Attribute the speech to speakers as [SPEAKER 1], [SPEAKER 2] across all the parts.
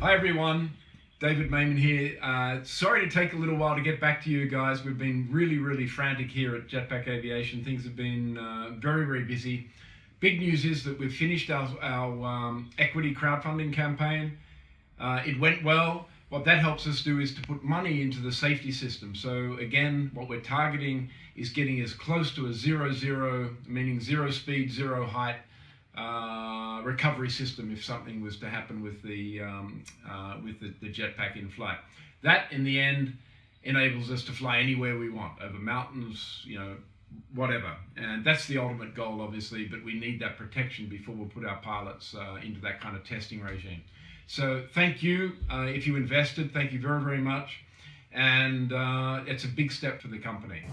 [SPEAKER 1] Hi everyone, David Mayman here. Sorry to take a little while to get back to you guys. We've been really frantic here at Jetpack Aviation. Things have been very busy. Big news is that we've finished our equity crowdfunding campaign. It went well. What that helps us do is to put money into the safety system. So again, what we're targeting is getting as close to a 0-0, meaning zero speed, zero height, recovery system if something was to happen with the jetpack in flight. That in the end enables us to fly anywhere we want, over mountains, you know, whatever. And that's the ultimate goal, obviously, but we need that protection before we'll put our pilots into that kind of testing regime. So thank you. If you invested, thank you very much. And it's a big step for the company.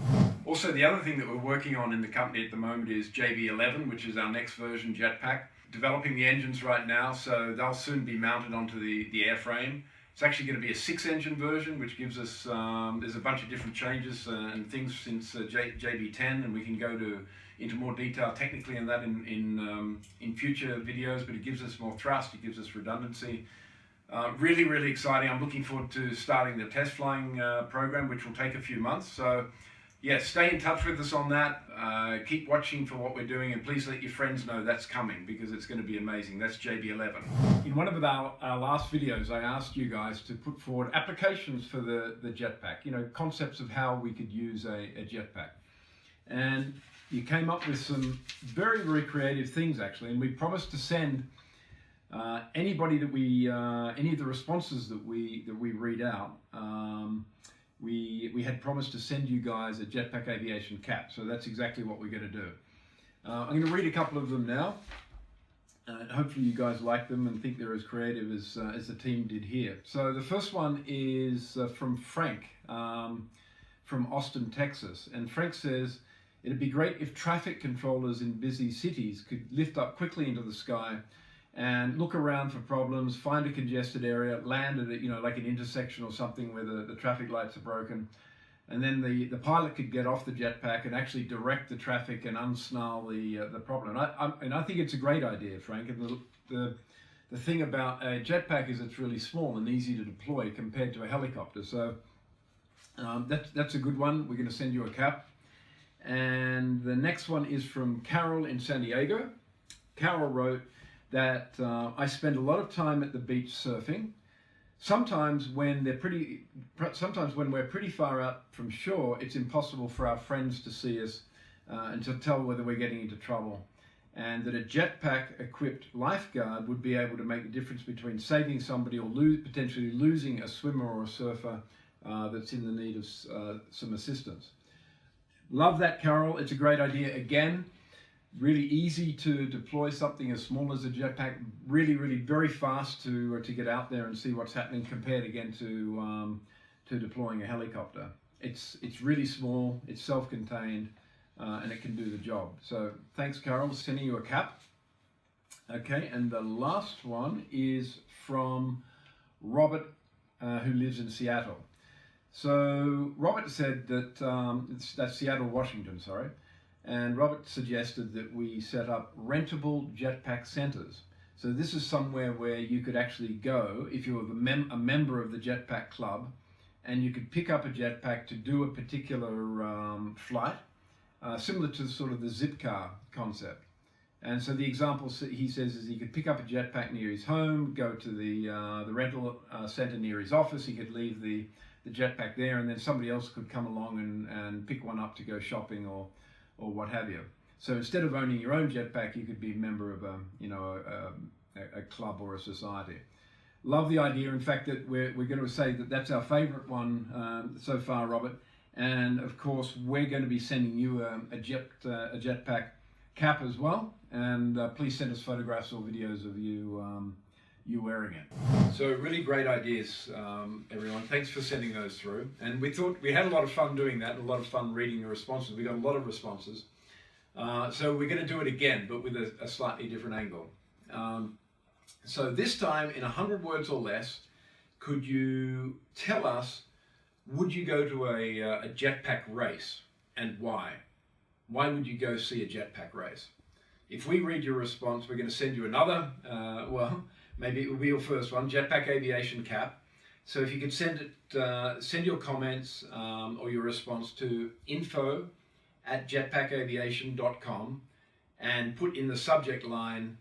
[SPEAKER 1] Also, the other thing that we're working on in the company at the moment is JB11, which is our next version jetpack. Developing the engines right now, so they'll soon be mounted onto the airframe. It's actually going to be a 6-engine version, which gives us, there's a bunch of different changes and things since JB10, and we can go into more detail technically on that in future videos, but it gives us more thrust, it gives us redundancy. Really exciting. I'm looking forward to starting the test flying program, which will take a few months. So yeah, stay in touch with us on that. Keep watching for what we're doing, and please let your friends know that's coming, because it's going to be amazing. That's JB11. In one of our last videos, I asked you guys to put forward applications for the jetpack, you know, concepts of how we could use a jetpack. And you came up with some very creative things, actually, and we promised to send anybody that any of the responses that we read out, we had promised to send you guys a Jetpack Aviation Cap, so that's exactly what we're going to do. I'm going to read a couple of them now. Hopefully you guys like them and think they're as creative as the team did here. So the first one is from Frank, from Austin, Texas. And Frank says, "It'd be great if traffic controllers in busy cities could lift up quickly into the sky and look around for problems, find a congested area, land at it, you know, like an intersection or something where the traffic lights are broken, and then the pilot could get off the jetpack and actually direct the traffic and unsnarl the problem." And I think it's a great idea, Frank. And the thing about a jetpack is it's really small and easy to deploy compared to a helicopter. So that's a good one. We're going to send you a cap. And the next one is from Carol in San Diego. Carol wrote that I spend a lot of time at the beach surfing. Sometimes when we're pretty far out from shore, it's impossible for our friends to see us and to tell whether we're getting into trouble. And that a jetpack equipped lifeguard would be able to make the difference between saving somebody or potentially losing a swimmer or a surfer that's in the need of some assistance. Love that, Carol. It's a great idea. Again, really easy to deploy something as small as a jetpack, really very fast to get out there and see what's happening, compared again to deploying a helicopter. It's really small, it's self-contained, and it can do the job. So thanks, Carol. Sending you a cap. Okay, and the last one is from Robert, who lives in Seattle. So Robert said that, that's Seattle, Washington, sorry. And Robert suggested that we set up rentable jetpack centers. So this is somewhere where you could actually go if you were a member of the Jetpack Club, and you could pick up a jetpack to do a particular flight, similar to sort of the zip car concept. And so the example he says is he could pick up a jetpack near his home, go to the rental center near his office, he could leave the jetpack there, and then somebody else could come along and pick one up to go shopping or what have you. So instead of owning your own jetpack, you could be a member of a club or a society. Love the idea. In fact, that we're going to say that that's our favorite one so far, Robert. And of course, we're going to be sending you a jetpack cap as well. And please send us photographs or videos of you wearing it. So really great ideas, everyone. Thanks for sending those through. And we thought we had a lot of fun doing that, a lot of fun reading the responses. We got a lot of responses. So we're going to do it again, but with a slightly different angle. So this time, in 100 words or less, could you tell us, would you go to a jetpack race, and why? Why would you go see a jetpack race? If we read your response, we're going to send you another, maybe it will be your first one, Jetpack Aviation Cap. So if you could send your comments or your response to info@jetpackaviation.com and put in the subject line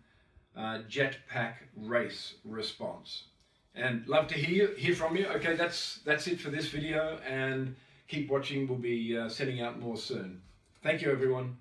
[SPEAKER 1] Jetpack Race Response. And love to hear from you. Okay, that's it for this video, and keep watching. We'll be sending out more soon. Thank you, everyone.